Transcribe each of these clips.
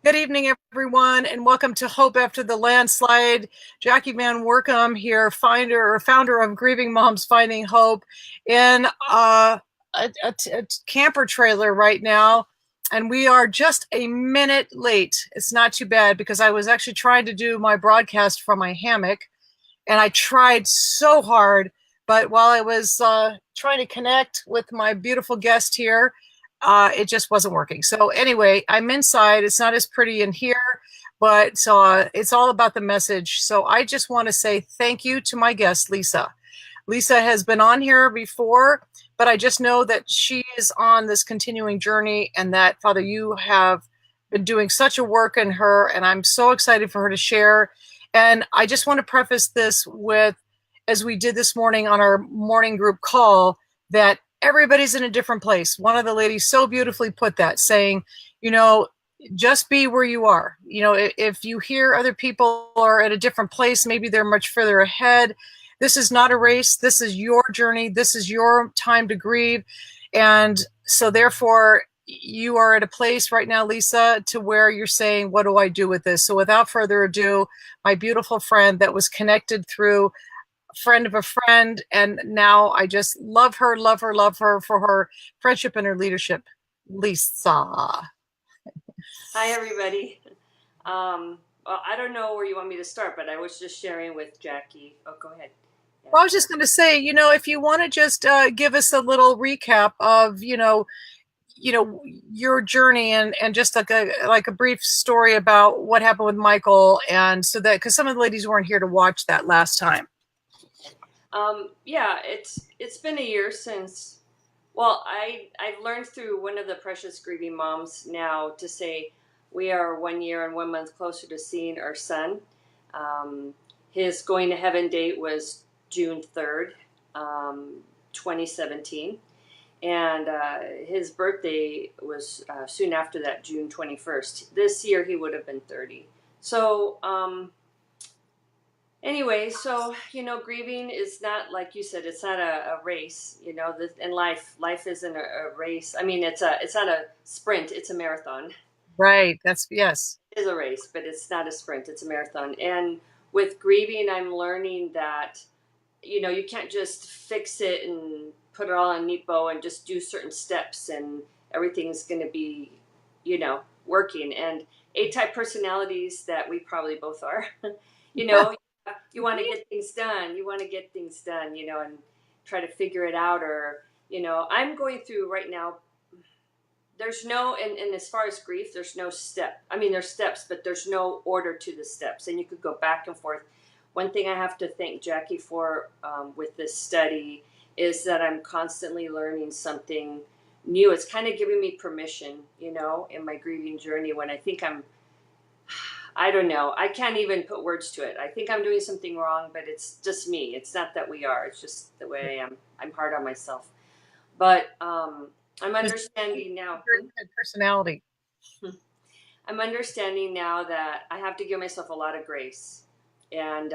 Good evening, everyone, and welcome to Hope After the Landslide. Jackie Van Workham here, founder of Grieving Moms Finding Hope, in a camper trailer right now. And we are just a minute late. It's not too bad because I was actually trying to do my broadcast from my hammock, and I tried so hard. But while I was trying to connect with my beautiful guest here, it just wasn't working. So anyway, I'm inside. It's not as pretty in here, but it's all about the message. So I just want to say thank you to my guest, Lisa. Lisa has been on here before, but I just know that she is on this continuing journey, and that, Father, you have been doing such a work in her, and I'm so excited for her to share. And I just want to preface this with, as we did this morning on our morning group call, that everybody's in a different place. One of the ladies so beautifully put that, saying, just be where you are. If you hear other people are at a different place, maybe they're much further ahead. This is not a race. This is your journey. This is your time to grieve. And so therefore, you are at a place right now, Lisa, to where you're saying, what do I do with this? So without further ado, my beautiful friend that was connected through friend of a friend, and now I just love her for her friendship and her leadership. Lisa. Hi, everybody. Well, I don't know where you want me to start, but I was just sharing with Jackie. Oh, go ahead. Yeah. Well, I was just going to say, if you want to just give us a little recap of, your journey and just like a brief story about what happened with Michael, and so that, because some of the ladies weren't here to watch that last time. Yeah, it's been a year since. Well, I've learned through one of the precious grieving moms now to say we are 1 year and 1 month closer to seeing our son. His going to heaven date was June 3rd, 2017. And his birthday was soon after that, June 21st. This year he would have been 30. So anyway, so, grieving is not, like you said, it's not a race, in life isn't a race. I mean, it's not a sprint, it's a marathon. Right. Yes. It is a race, but it's not a sprint, it's a marathon. And with grieving, I'm learning that, you can't just fix it and put it all in a neat bow and just do certain steps and everything's going to be, working. And A-type personalities that we probably both are, you want to get things done. You want to get things done, and try to figure it out. Or, I'm going through right now. There's no, and as far as grief, there's no step. I mean, there's steps, but there's no order to the steps. And you could go back and forth. One thing I have to thank Jackie for with this study is that I'm constantly learning something new. It's kind of giving me permission, in my grieving journey when I think I don't know. I can't even put words to it. I think I'm doing something wrong, but it's just me. It's not that we are. It's just the way I am. I'm hard on myself. But I'm understanding now. Very good personality. I'm understanding now that I have to give myself a lot of grace. And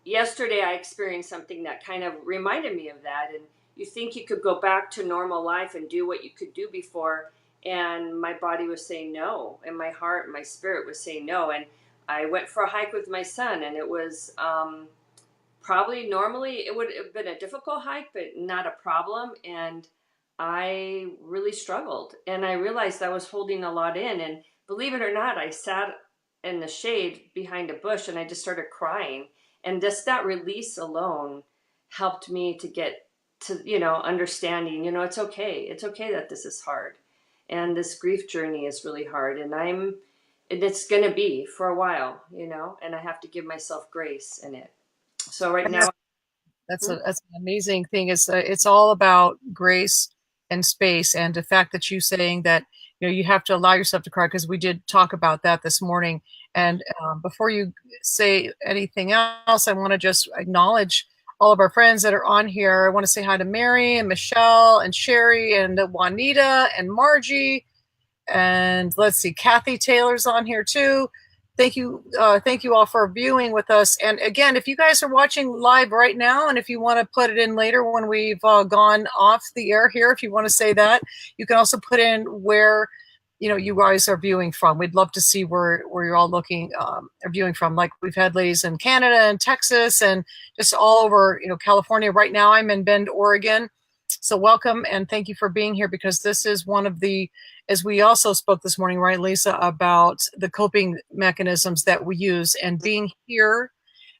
yesterday I experienced something that kind of reminded me of that. And you think you could go back to normal life and do what you could do before. And my body was saying no, and my heart and my spirit was saying no. And I went for a hike with my son, and it was probably normally it would have been a difficult hike, but not a problem. And I really struggled, and I realized I was holding a lot in. And believe it or not, I sat in the shade behind a bush, and I just started crying. And just that release alone helped me to get to, understanding, it's okay. It's okay that this is hard. And this grief journey is really hard, and it's going to be for a while, and I have to give myself grace in it. So right now, that's an amazing thing. It's all about grace and space, and the fact that you saying that, you have to allow yourself to cry, because we did talk about that this morning. And before you say anything else, I want to just acknowledge all of our friends that are on here. I want to say hi to Mary and Michelle and Sherry and Juanita and Margie. And let's see, Kathy Taylor's on here too. Thank you all for viewing with us. And again, if you guys are watching live right now, and if you want to put it in later when we've gone off the air here, if you want to say that, you can also put in where you guys are viewing from. We'd love to see where you're all looking are viewing from. Like we've had ladies in Canada and Texas and just all over, California. Right now I'm in Bend, Oregon. So welcome and thank you for being here because this is one of the, as we also spoke this morning, right, Lisa, about the coping mechanisms that we use and being here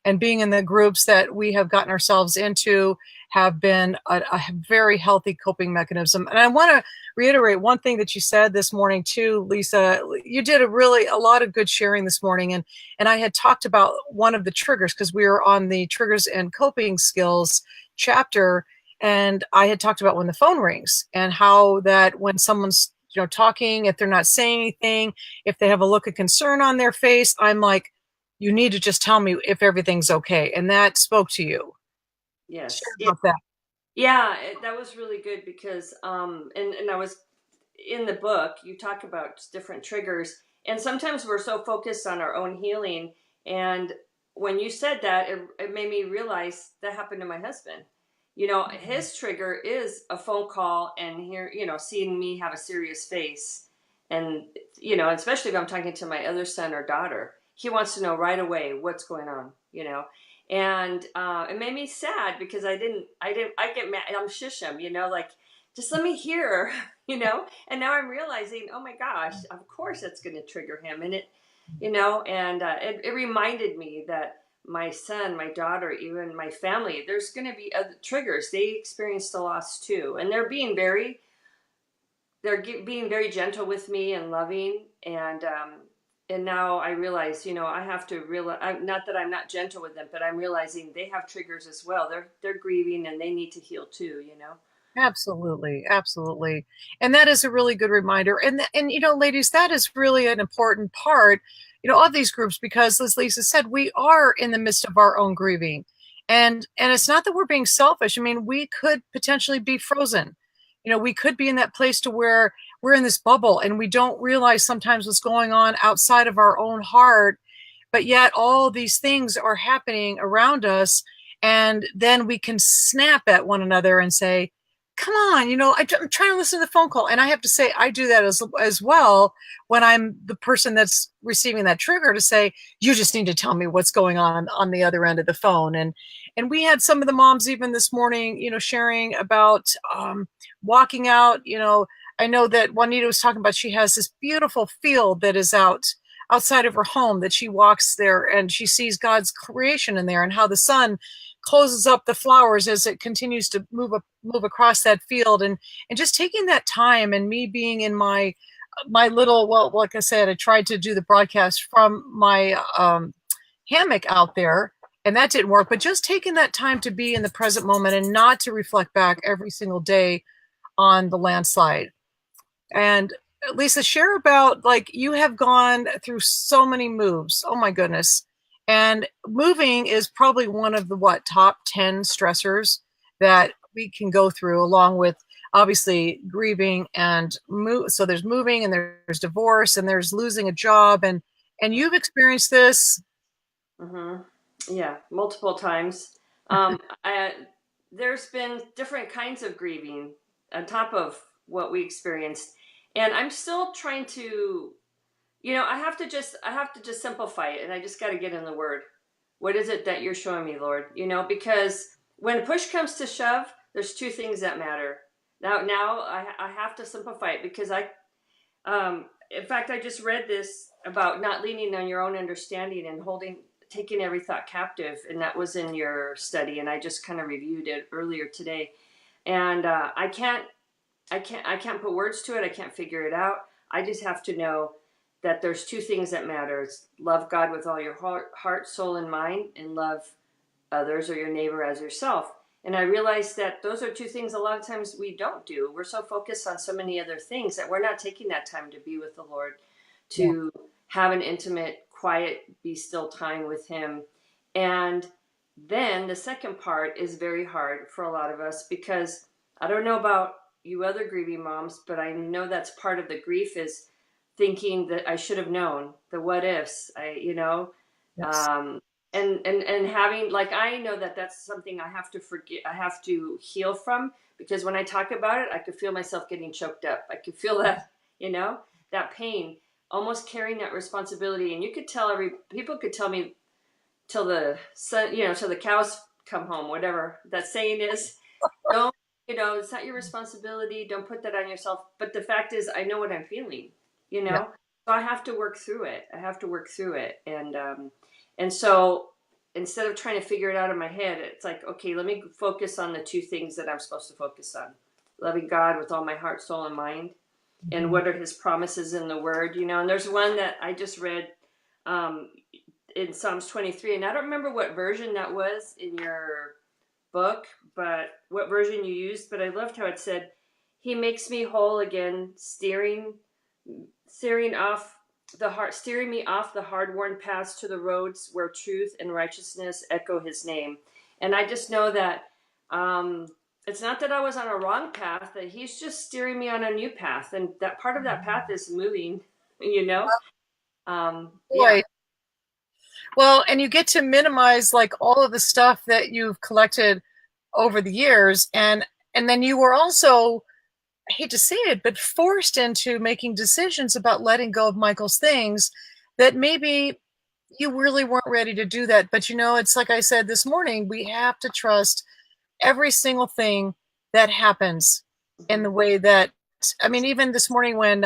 and being in the groups that we have gotten ourselves into have been a very healthy coping mechanism. And I want to reiterate one thing that you said this morning too, Lisa. You did a lot of good sharing this morning, and I had talked about one of the triggers because we were on the triggers and coping skills chapter, and I had talked about when the phone rings and how that when someone's talking, if they're not saying anything, if they have a look of concern on their face, I'm like, you need to just tell me if everything's okay. And that spoke to you. Share Yes. about that. Yeah, that was really good because, and I was in the book, you talk about different triggers, and sometimes we're so focused on our own healing. And when you said that, it made me realize that happened to my husband. His trigger is a phone call and seeing me have a serious face. And, especially if I'm talking to my other son or daughter, he wants to know right away what's going on. And it made me sad because I get mad, I'm shush him, like, just let me hear, and now I'm realizing, oh my gosh, of course that's going to trigger him. And it reminded me that my son, my daughter, even my family, there's going to be other triggers. They experienced a loss too. And being very gentle with me and loving. And now I realize, I have to realize, not that I'm not gentle with them, but I'm realizing they have triggers as well. They're grieving and they need to heal too. Absolutely, absolutely. And that is a really good reminder. And ladies, that is really an important part, of these groups because as Lisa said, we are in the midst of our own grieving. And it's not that we're being selfish. I mean, we could potentially be frozen. We could be in that place to where we're in this bubble and we don't realize sometimes what's going on outside of our own heart, but yet all these things are happening around us. And then we can snap at one another and say, come on, I'm trying to listen to the phone call. And I have to say, I do that as well when I'm the person that's receiving that trigger to say, you just need to tell me what's going on the other end of the phone. And we had some of the moms even this morning, sharing about walking out. I know that Juanita was talking about she has this beautiful field that is outside of her home that she walks there and she sees God's creation in there and how the sun closes up the flowers as it continues to move across that field and just taking that time and me being in my little, well, like I said, I tried to do the broadcast from my hammock out there and that didn't work, but just taking that time to be in the present moment and not to reflect back every single day on the landslide. And Lisa, share about like you have gone through so many moves. Oh my goodness. And moving is probably one of the top 10 stressors that we can go through along with obviously grieving and move. So there's moving and there's divorce and there's losing a job and you've experienced this. Mm-hmm. Yeah, multiple times. I, there's been different kinds of grieving on top of what we experienced, and I'm still trying to, I have to just simplify it, and I just got to get in the Word. What is it that you're showing me, Lord? Because when push comes to shove, there's two things that matter. Now I have to simplify it because in fact, I just read this about not leaning on your own understanding and taking every thought captive, and that was in your study, and I just kind of reviewed it earlier today, and I can't put words to it. I can't figure it out. I just have to know that there's two things that matter. It's love God with all your heart, soul, and mind, and love others or your neighbor as yourself. And I realized that those are two things a lot of times we don't do. We're so focused on so many other things that we're not taking that time to be with the Lord, Yeah. to have an intimate, quiet, be still time with Him. And then the second part is very hard for a lot of us because I don't know about you other grieving moms, but I know that's part of the grief is thinking that I should have known the what ifs. Yes. Um, and having, like, I know that that's something I have to forget, I have to heal from, because when I talk about it, I could feel myself getting choked up. I could feel that, you know. that pain, almost carrying that responsibility. And you could tell people could tell me till the sun, till the cows come home, whatever that saying is. Don't, it's not your responsibility. Don't put that on yourself. But the fact is, I know what I'm feeling, you Yeah. know, so I have to work through it. I have to work through it. And so instead of trying to figure it out in my head, it's like, okay, let me focus on the two things that I'm supposed to focus on: loving God with all my heart, soul, and mind, and Mhm. what are His promises in the Word, And there's one that I just read um, in Psalms 23, and I don't remember what version that was in your book, but what version you used. But I loved how it said, "He makes me whole again, steering off steering me off the hard-worn paths to the roads where truth and righteousness echo His name." And I just know that it's not that I was on a wrong path; that He's just steering me on a new path, and that part of that path is moving. You know, yeah. Boy. Well, and you get to minimize like all of the stuff that you've collected over the years, and then you were also, I hate to say it, but forced into making decisions about letting go of Michael's things that maybe you really weren't ready to do that. But it's like I said this morning, we have to trust every single thing that happens in Mhm. the way that, I mean, even this morning when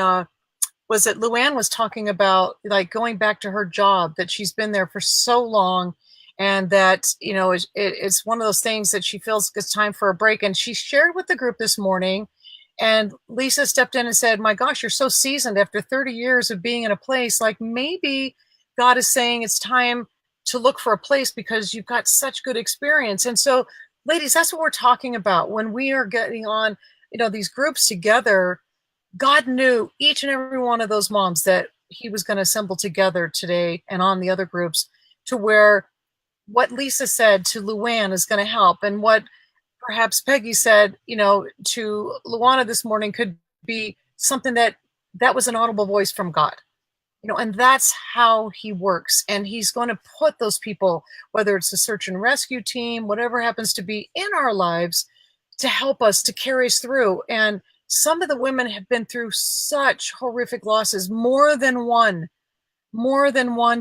was it Luann was talking about like going back to her job, that she's been there for so long, and that it's one of those things that she feels it's time for a break. And she shared with the group this morning, and Lisa stepped in and said, my gosh, you're so seasoned after 30 years of being in a place, like maybe God is saying it's time to look for a place because you've got such good experience. And so, ladies, that's what we're talking about when we are getting on these groups together. God knew each and every one of those moms that He was going to assemble together today and on the other groups, to where what Lisa said to Luann is going to help, and what perhaps Peggy said, to Luana this morning could be something that was an audible voice from God. And that's how He works. And He's going to put those people, whether it's a search and rescue team, whatever happens to be in our lives, to help us, to carry us through. And some of the women have been through such horrific losses, more than one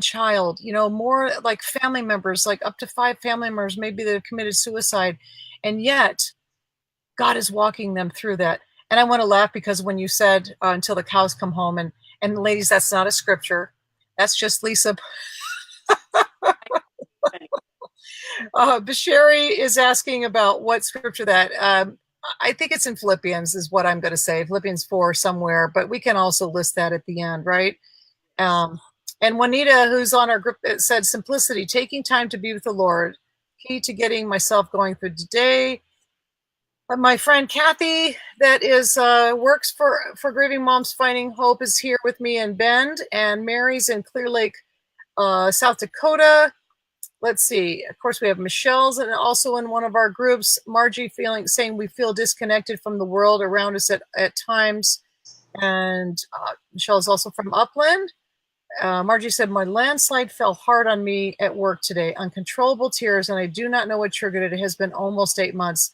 child, more like family members, like up to 5 family members, maybe that have committed suicide. And yet God is walking them through that. And I want to laugh because when you said until the cows come home, and ladies, that's not a scripture. That's just Lisa. Basheri is asking about what scripture that. I think it's in Philippians, is what I'm going to say. Philippians 4 somewhere, but we can also list that at the end, right? Um, and Juanita, who's on our group, said simplicity, taking time to be with the Lord, key to getting myself going through today. My friend Kathy, that is works for Grieving Moms Finding Hope, is here with me in Bend, and Mary's in Clear Lake, South Dakota. Let's see. Of course, we have Michelle's, and also in one of our groups, Margie saying we feel disconnected from the world around us at times. And Michelle's also from Upland. Margie said, my landslide fell hard on me at work today. Uncontrollable tears, and I do not know what triggered it. It has been almost 8 months.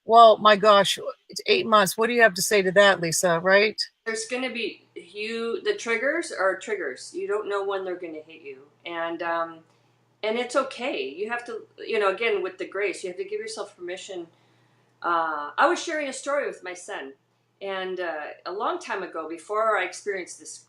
Well, my gosh, it's 8 months. What do you have to say to that, Lisa, right? There's going to be the triggers are triggers. You don't know when they're going to hit you. And it's okay. You have to, again, with the grace, you have to give yourself permission. I was sharing a story with my son, and a long time ago, before I experienced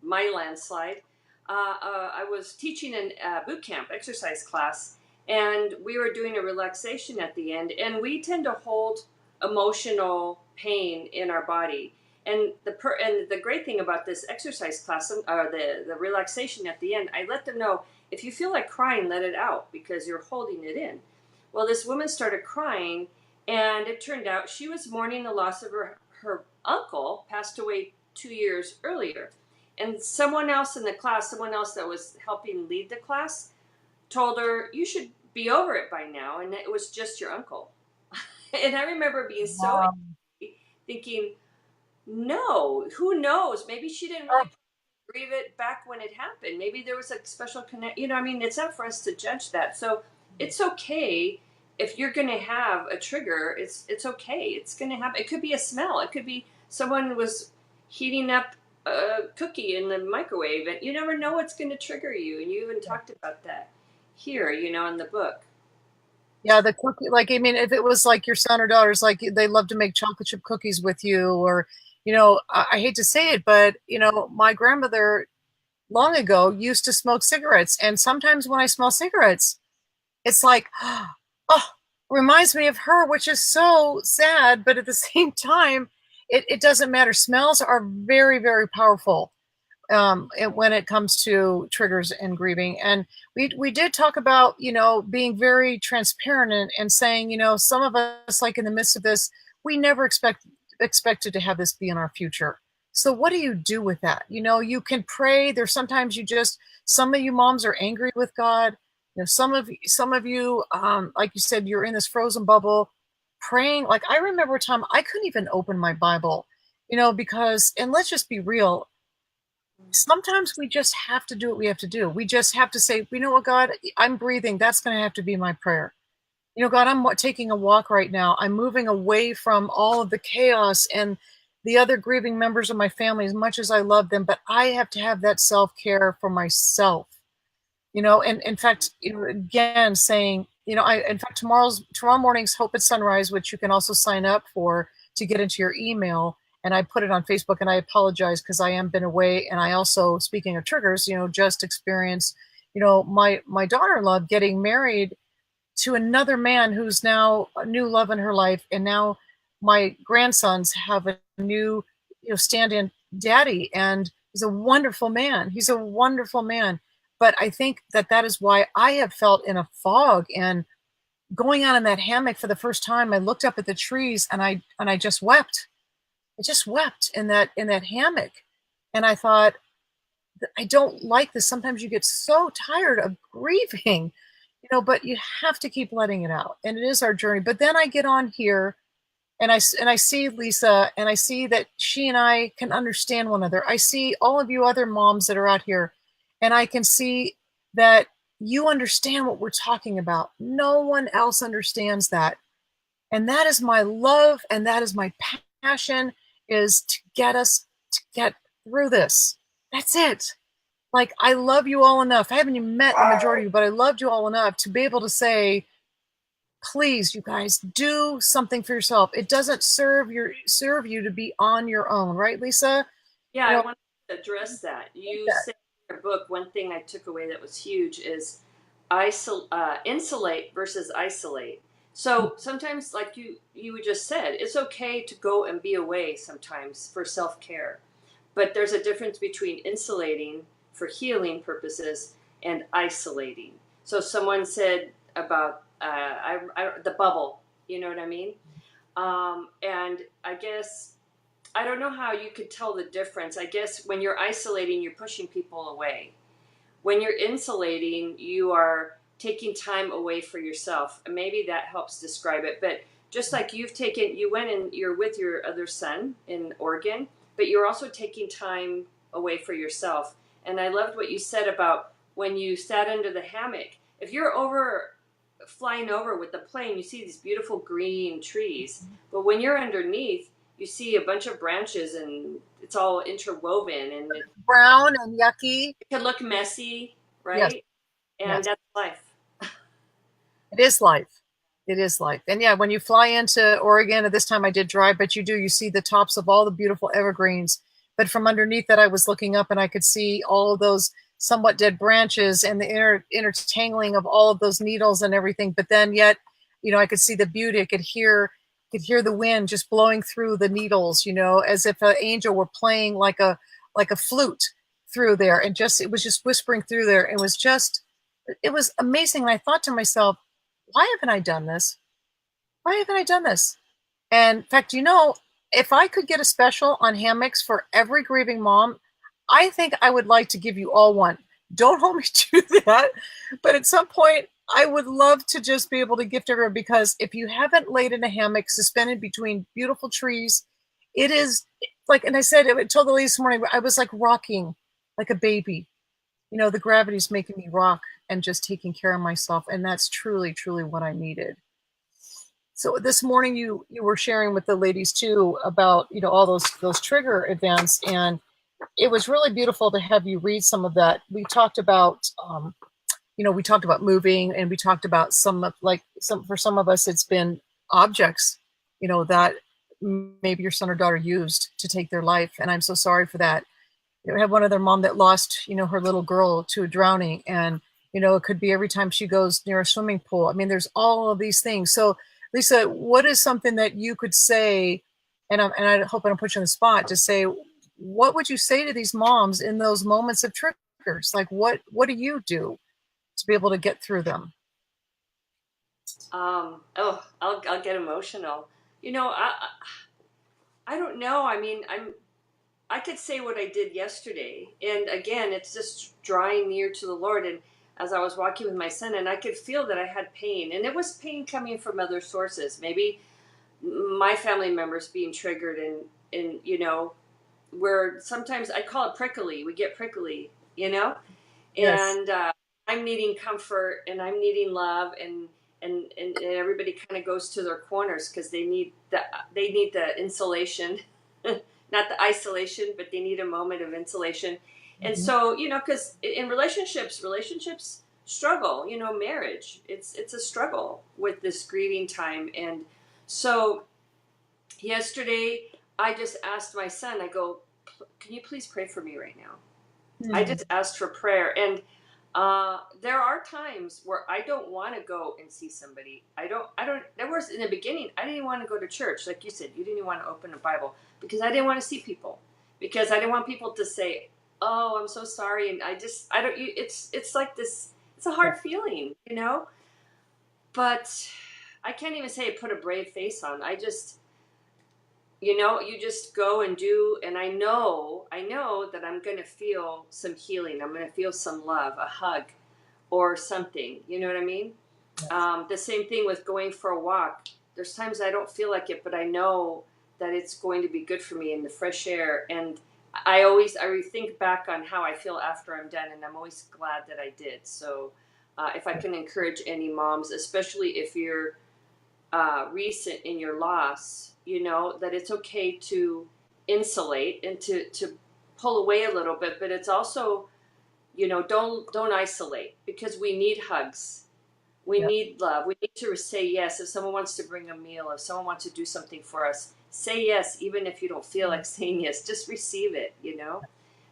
my landslide, I was teaching in boot camp exercise class, and we were doing a relaxation at the end, and we tend to hold emotional pain in our body. And the great thing about this exercise class, or the relaxation at the end, I let them know, if you feel like crying, let it out because you're holding it in. Well, this woman started crying, and it turned out she was mourning the loss of her uncle, passed away 2 years earlier. And someone else in the class, someone else that was helping lead the class, told her, you should be over it by now. And it was just your uncle. And I remember being so Wow. angry, thinking, no, who knows? Maybe she didn't really grieve it back when it happened. Maybe there was a special connect. I mean, it's not for us to judge that. So it's okay if you're going to have a trigger. It's okay. It's going to happen. It could be a smell. It could be someone was heating up a cookie in the microwave, and you never know what's going to trigger you. And you even talked about that here, in the book. Yeah, the cookie, like, I mean, if it was like your son or daughters, like they love to make chocolate chip cookies with you, or, I hate to say it, but, my grandmother long ago used to smoke cigarettes. And sometimes when I smell cigarettes, it's like, oh, reminds me of her, which is so sad. But at the same time, it doesn't matter. Smells are very, very powerful when it comes to triggers and grieving. And we did talk about, being very transparent and saying, some of us, like in the midst of this, we never expected to have this be in our future. So what do you do with that? You can pray. There's sometimes some of you moms are angry with God. Some of you, like you said, you're in this frozen bubble praying. Like, I remember a time I couldn't even open my Bible, because, and let's just be real, sometimes we just have to do what we have to do. We just have to say, you know what, God, I'm breathing. That's going to have to be my prayer. God, I'm taking a walk right now. I'm moving away from all of the chaos and the other grieving members of my family, as much as I love them, but I have to have that self-care for myself. And in fact, again, saying, in fact, tomorrow morning's Hope at Sunrise, which you can also sign up for to get into your email. And I put it on Facebook, and I apologize because I am been away. And I also, speaking of triggers, just experienced, my daughter-in-law getting married to another man who's now a new love in her life. And now my grandsons have a new, stand-in daddy, and he's a wonderful man. He's a wonderful man. But I think that is why I have felt in a fog. And going out in that hammock for the first time, I looked up at the trees, and I just wept. I just wept in that hammock. And I thought, I don't like this. Sometimes you get so tired of grieving, but you have to keep letting it out. And it is our journey. But then I get on here, and I see Lisa, and I see that she and I can understand one another. I see all of you other moms that are out here, and I can see that you understand what we're talking about. No one else understands that. And that is my love, and that is my passion, is to get us to get through this. That's it. Like, I love you all enough. I haven't even met the majority of you, but I loved you all enough to be able to say, please, you guys, do something for yourself. It doesn't serve you to be on your own, right, Lisa? Yeah, You I know, want to address that. You that. said in your book, one thing I took away that was huge is insulate versus isolate. So sometimes, like you just said, it's okay to go and be away sometimes for self care, but there's a difference between insulating for healing purposes and isolating. So someone said about the bubble. You know what I mean? And I guess I don't know how you could tell the difference. I guess when you're isolating, you're pushing people away. When you're insulating, you are taking time away for yourself. And maybe that helps describe it. But just like you went and you're with your other son in Oregon, but you're also taking time away for yourself. And I loved what you said about when you sat under the hammock. If you're flying over with the plane, you see these beautiful green trees. But when you're underneath, you see a bunch of branches and it's all interwoven and it Brown and yucky. can look messy, Yes, right? And yes. that's life. It is life. It is life. And yeah, when you fly into Oregon, at this time I did drive, but you see the tops of all the beautiful evergreens. But from underneath that, I was looking up, and I could see all of those somewhat dead branches and the intertangling of all of those needles and everything. But then yet, I could see the beauty. I could hear the wind just blowing through the needles, as if an angel were playing like a flute through there. And it was just whispering through there. It was amazing. And I thought to myself, why haven't I done this? Why haven't I done this? And in fact, if I could get a special on hammocks for every grieving mom, I think I would like to give you all one. Don't hold me to that. But at some point, I would love to just be able to gift everyone, because if you haven't laid in a hammock suspended between beautiful trees, it is like, and I said, I told the ladies this morning, I was like rocking like a baby. The gravity's making me rock and just taking care of myself. And that's truly, truly what I needed. So this morning you were sharing with the ladies too about, all those trigger events. And it was really beautiful to have you read some of that. We talked about, we talked about moving, and we talked about some of, like, some, for some of us, it's been objects, that maybe your son or daughter used to take their life. And I'm so sorry for that. I have one other mom that lost, her little girl to a drowning. And, it could be every time she goes near a swimming pool. I mean, there's all of these things. So, Lisa, what is something that you could say, and I hope I don't put you on the spot, to say, what would you say to these moms in those moments of triggers? Like, what do you do to be able to get through them? Oh, I'll get emotional. You know, I don't know. I mean, I could say what I did yesterday, and again, it's just drawing near to the Lord. And as I was walking with my son, and I could feel that I had pain, and it was pain coming from other sources. Maybe my family members being triggered, and where sometimes I call it prickly. We get prickly, Yes. and I'm needing comfort, and I'm needing love, and everybody kind of goes to their corners because they need the insulation, not the isolation, but they need a moment of insulation. And Mhm. so, because in relationships struggle. Marriage, it's a struggle with this grieving time. And so yesterday, I just asked my son. I go, "Can you please pray for me right now?" I Hmm. just asked for prayer. And there are times where I don't want to go and see somebody. There was in the beginning, I didn't want to go to church. Like you said, you didn't want to open a Bible because I didn't want to see people, because I didn't want people to say, "Oh, I'm so sorry." And I don't, it's like this, it's a hard feeling. But I can't even say I put a brave face on. You just go and do. And I know that I'm going to feel some healing. I'm going to feel some love, a hug, or something. You know what I mean? Yes. The same thing with going for a walk. There's times I don't feel like it, but I know that it's going to be good for me in the fresh air. And I think back on how I feel after I'm done, and I'm always glad that I did. So if I can encourage any moms, especially if you're recent in your loss, that it's okay to insulate and to pull away a little bit, but it's also, don't isolate, because we need hugs. We Yeah. need love. We need to say yes. If someone wants to bring a meal, if someone wants to do something for us, say yes, even if you don't feel like saying yes. Just receive it,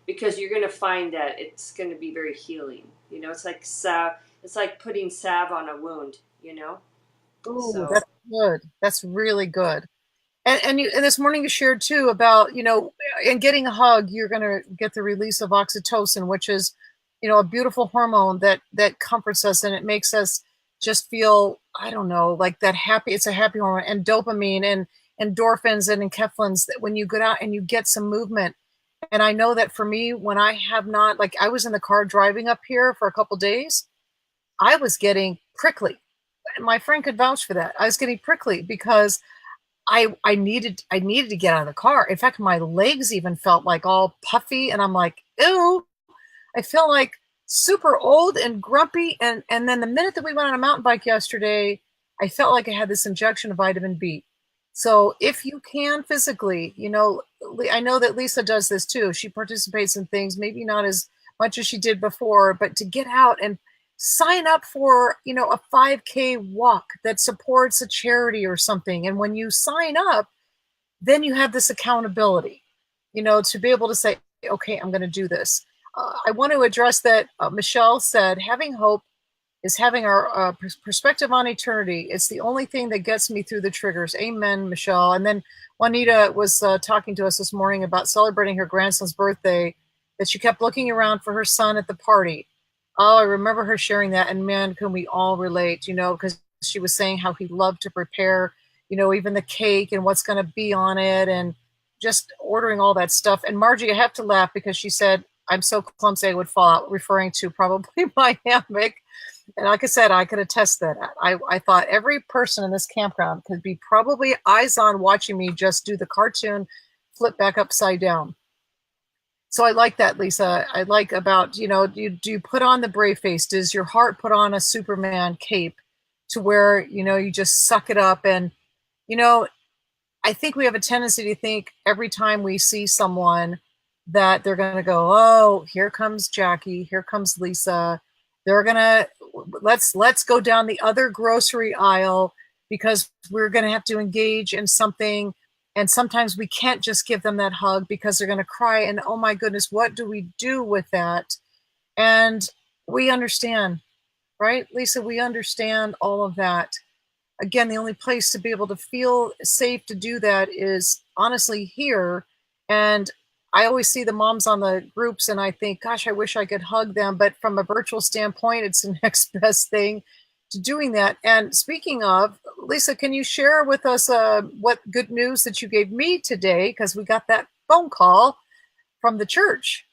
because you're going to find that it's going to be very healing. It's like salve. It's like putting salve on a wound. Ooh, So that's good. That's really good. And this morning you shared too about, in getting a hug, you're going to get the release of oxytocin, which is, a beautiful hormone that comforts us, and it makes us just feel, I don't know, like that happy. It's a happy hormone. And dopamine and endorphins and enkephalins, that when you get out and you get some movement. And I know that for me, when I have not, like, I was in the car driving up here for a couple days, I was getting prickly. My friend could vouch for that. I was getting prickly because I needed to get out of the car. In fact, my legs even felt like all puffy, and I'm like, ew, I feel like super old and grumpy. And then the minute that we went on a mountain bike yesterday, I felt like I had this injection of vitamin B. So if you can physically, I know that Lisa does this too. She participates in things, maybe not as much as she did before, but to get out and sign up for, a 5K walk that supports a charity or something. And when you sign up, then you have this accountability, to be able to say, okay, I'm going to do this. I want to address that. Michelle said, having hope is having our perspective on eternity. It's the only thing that gets me through the triggers. Amen, Michelle. And then Juanita was talking to us this morning about celebrating her grandson's birthday, that she kept looking around for her son at the party. Oh, I remember her sharing that. And man, can we all relate, because she was saying how he loved to prepare, even the cake and what's going to be on it, and just ordering all that stuff. And Margie, I have to laugh because she said, I'm so clumsy I would fall out, referring to probably my hammock. And like I said, I could attest that. I thought every person in this campground could be probably eyes on watching me just do the cartoon flip back upside down. So I like that, Lisa. I like about, do you put on the brave face? Does your heart put on a Superman cape to where, you just suck it up? And, you know, I think we have a tendency to think every time we see someone that they're going to go, oh, here comes Jackie, here comes Lisa. They're going to let's go down the other grocery aisle because we're going to have to engage in something, and sometimes we can't just give them that hug because they're going to cry, and oh my goodness, what do we do with that? And we understand, right, Lisa? We understand all of that. Again, the only place to be able to feel safe to do that is honestly here. And I always see the moms on the groups and I think, gosh, I wish I could hug them. But from a virtual standpoint, it's the next best thing to doing that. And speaking of, Lisa, can you share with us what good news that you gave me today? Because we got that phone call from the church.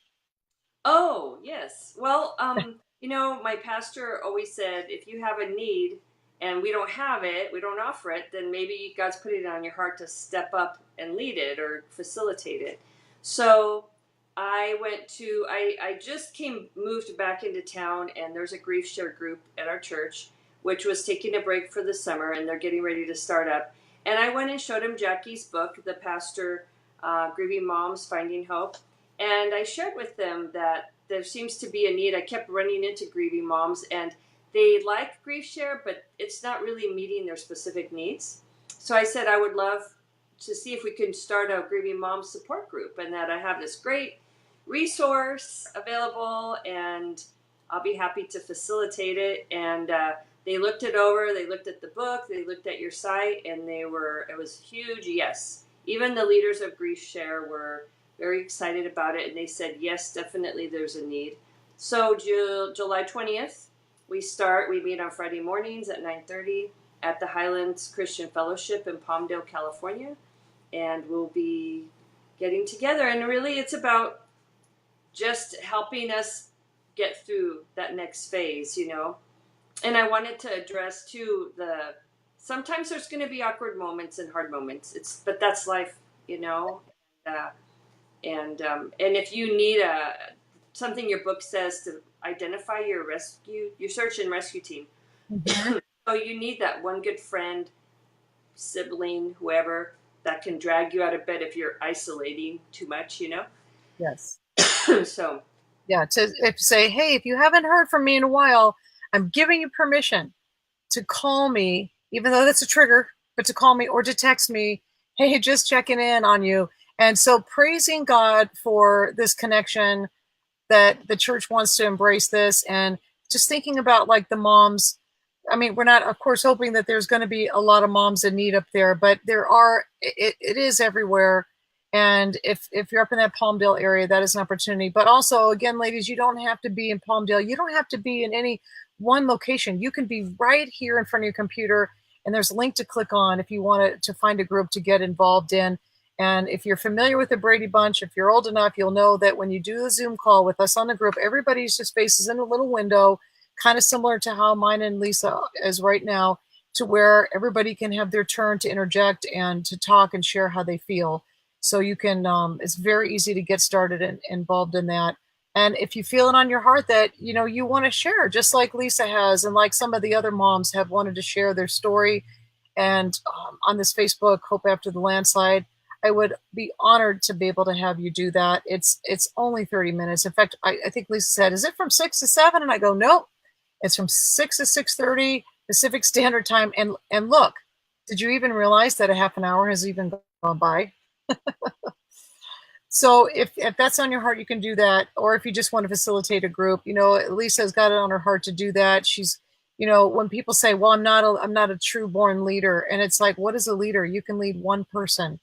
Oh, yes. Well, my pastor always said if you have a need and we don't have it, we don't offer it, then maybe God's putting it on your heart to step up and lead it or facilitate it. So I just moved back into town, and there's a grief share group at our church, which was taking a break for the summer, and they're getting ready to start up. And I went and showed him Jackie's book, The Pastor, Grieving Moms Finding Hope. And I shared with them that there seems to be a need. I kept running into grieving moms, and they like Grief Share, but it's not really meeting their specific needs. So I said I would love to see if we can start a grieving mom support group, and that I have this great resource available, and I'll be happy to facilitate it. And they looked it over. They looked at the book. They looked at your site, and it was huge. Yes, even the leaders of Grief Share were very excited about it, and they said yes, definitely there's a need. So July 20th, we meet on Friday mornings at 9:30 at the Highlands Christian Fellowship in Palmdale, California, and we'll be getting together. And really, it's about just helping us get through that next phase. And I wanted to address too sometimes there's going to be awkward moments and hard moments. But that's life. Uh, and if you need something your book says to identify your search and rescue team. Mhm. So you need that one good friend, sibling, whoever that can drag you out of bed if you're isolating too much. Yes. So Yeah. If say, hey, if you haven't heard from me in a while, I'm giving you permission to call me, even though that's a trigger, but to call me or to text me, hey, just checking in on you. And so praising God for this connection, that the church wants to embrace this, and just thinking about like the moms. I mean, we're not, of course, hoping that there's going to be a lot of moms in need up there, but it is everywhere. And if you're up in that Palmdale area, that is an opportunity. But also, again, ladies, you don't have to be in Palmdale. You don't have to be in any one location. You can be right here in front of your computer, and there's a link to click on if you want to find a group to get involved in. And if you're familiar with the Brady Bunch, if you're old enough, you'll know that when you do the Zoom call with us on the group, everybody's just faces in a little window, kind of similar to how mine and Lisa is right now, to where everybody can have their turn to interject and to talk and share how they feel. So you can, it's very easy to get started and involved in that. And if you feel it on your heart that, you want to share, just like Lisa has, and like some of the other moms have wanted to share their story, and on this Facebook, Hope After the Landslide, I would be honored to be able to have you do that. It's only 30 minutes. In fact, I think Lisa said, is it from 6 to 7? And I go, nope, it's from 6 to 6:30 Pacific Standard Time. And look, did you even realize that a half an hour has even gone by? So if that's on your heart, you can do that. Or if you just want to facilitate a group, Lisa's got it on her heart to do that. She's, when people say, well, I'm not a true born leader. And it's like, what is a leader? You can lead one person.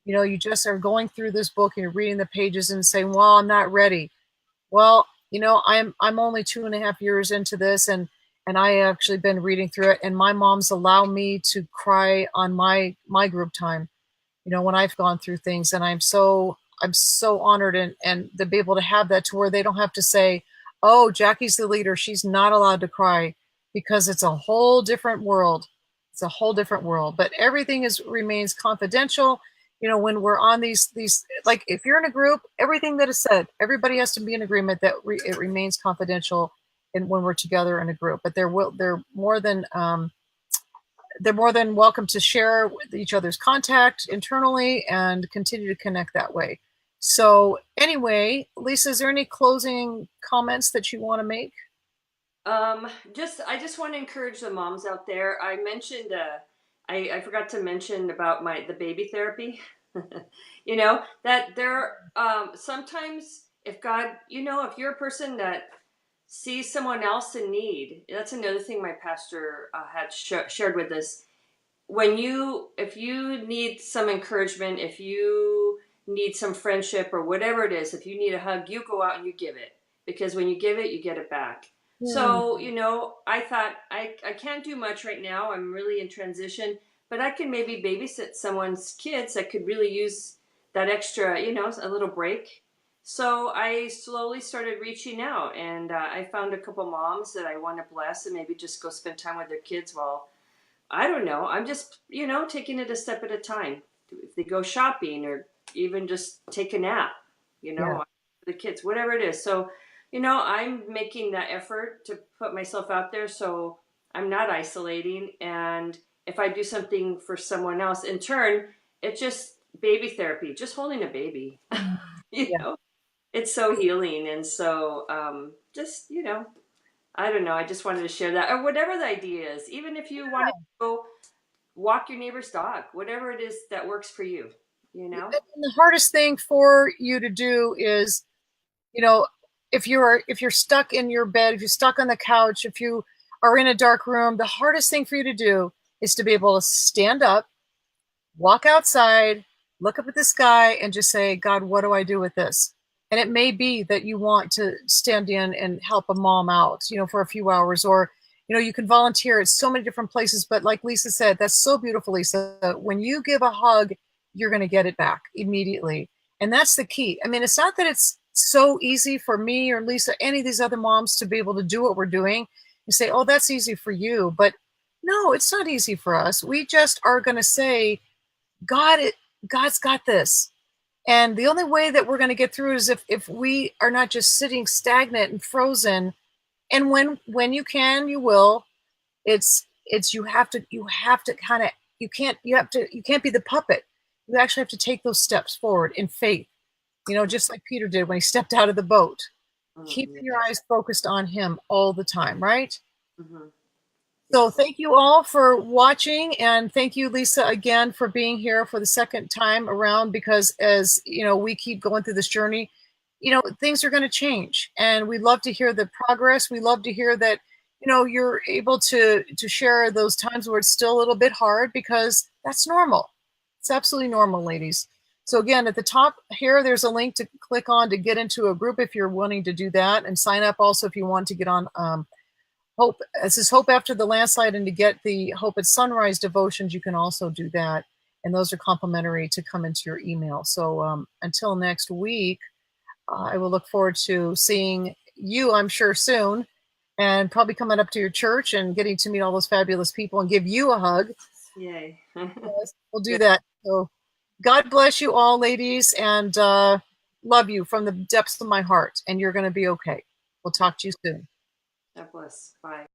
You just are going through this book and you're reading the pages and saying, well, I'm not ready. Well, I'm only 2.5 years into this, and I actually been reading through it, and my moms allow me to cry on my group time, when I've gone through things. And I'm so honored and to be able to have that, to where they don't have to say, oh, Jackie's the leader, she's not allowed to cry, because it's a whole different world. It's a whole different world. But everything remains confidential. When we're on these, like if you're in a group, everything that is said, everybody has to be in agreement that it remains confidential. And when we're together in a group, but they're more than welcome to share with each other's contact internally and continue to connect that way. So anyway, Lisa, is there any closing comments that you want to make? Just I just want to encourage the moms out there. I mentioned I forgot to mention about the baby therapy. You know, that there sometimes if God, if you're a person that sees someone else in need, that's another thing my pastor had shared with us. If you need some encouragement, if you need some friendship or whatever it is, if you need a hug, you go out and you give it, because when you give it, you get it back. Hmm. So I thought I can't do much right now, I'm really in transition, but I can maybe babysit someone's kids that could really use that extra, a little break. So I slowly started reaching out, and I found a couple moms that I want to bless and maybe just go spend time with their kids while, I don't know. I'm just, taking it a step at a time. If they go shopping or even just take a nap, Yeah. for the kids, whatever it is. So, I'm making that effort to put myself out there so I'm not isolating. And if I do something for someone else, in turn, it's just baby therapy, just holding a baby. Mhm. you Yeah. know, it's so healing. And so, just, I don't know. I just wanted to share that, or whatever the idea is. Even if you wanted to go walk your neighbor's dog, whatever it is that works for you, you know? And the hardest thing for you to do is, you know, if you're stuck in your bed, if you're stuck on the couch, if you are in a dark room, the hardest thing for you to do is to be able to stand up, walk outside, look up at the sky, and just say, God, what do I do with this? And it may be that you want to stand in and help a mom out, for a few hours, or, you can volunteer at so many different places. But like Lisa said, that's so beautiful, Lisa. When you give a hug, you're going to get it back immediately. And that's the key. I mean, it's not that it's so easy for me or Lisa, any of these other moms to be able to do what we're doing. You say, oh, that's easy for you. But no, it's not easy for us. We just are going to say, God, God's got this. And the only way that we're going to get through is if we are not just sitting stagnant and frozen. And when you can, you will. It's you have to kind of you can't be the puppet. You actually have to take those steps forward in faith. Just like Peter did when he stepped out of the boat. Mm-hmm. Keeping your eyes focused on him all the time, right? Mm-hmm. So Yes. thank you all for watching, and thank you, Lisa, again for being here for the second time around. Because as we keep going through this journey, things are going to change, and we love to hear the progress. We love to hear that you're able to share those times where it's still a little bit hard, because that's normal. It's absolutely normal, ladies. So again, at the top here, there's a link to click on to get into a group if you're wanting to do that, and sign up also if you want to get on. Hope, this is Hope After the Landslide, and to get the Hope at Sunrise devotions, you can also do that, and those are complimentary to come into your email. So until next week, I will look forward to seeing you, I'm sure, soon, and probably coming up to your church and getting to meet all those fabulous people and give you a hug. Yay. Yes, we'll do Good. that. So God bless you all, ladies, and love you from the depths of my heart, and you're going to be okay. We'll talk to you soon. God bless. Bye.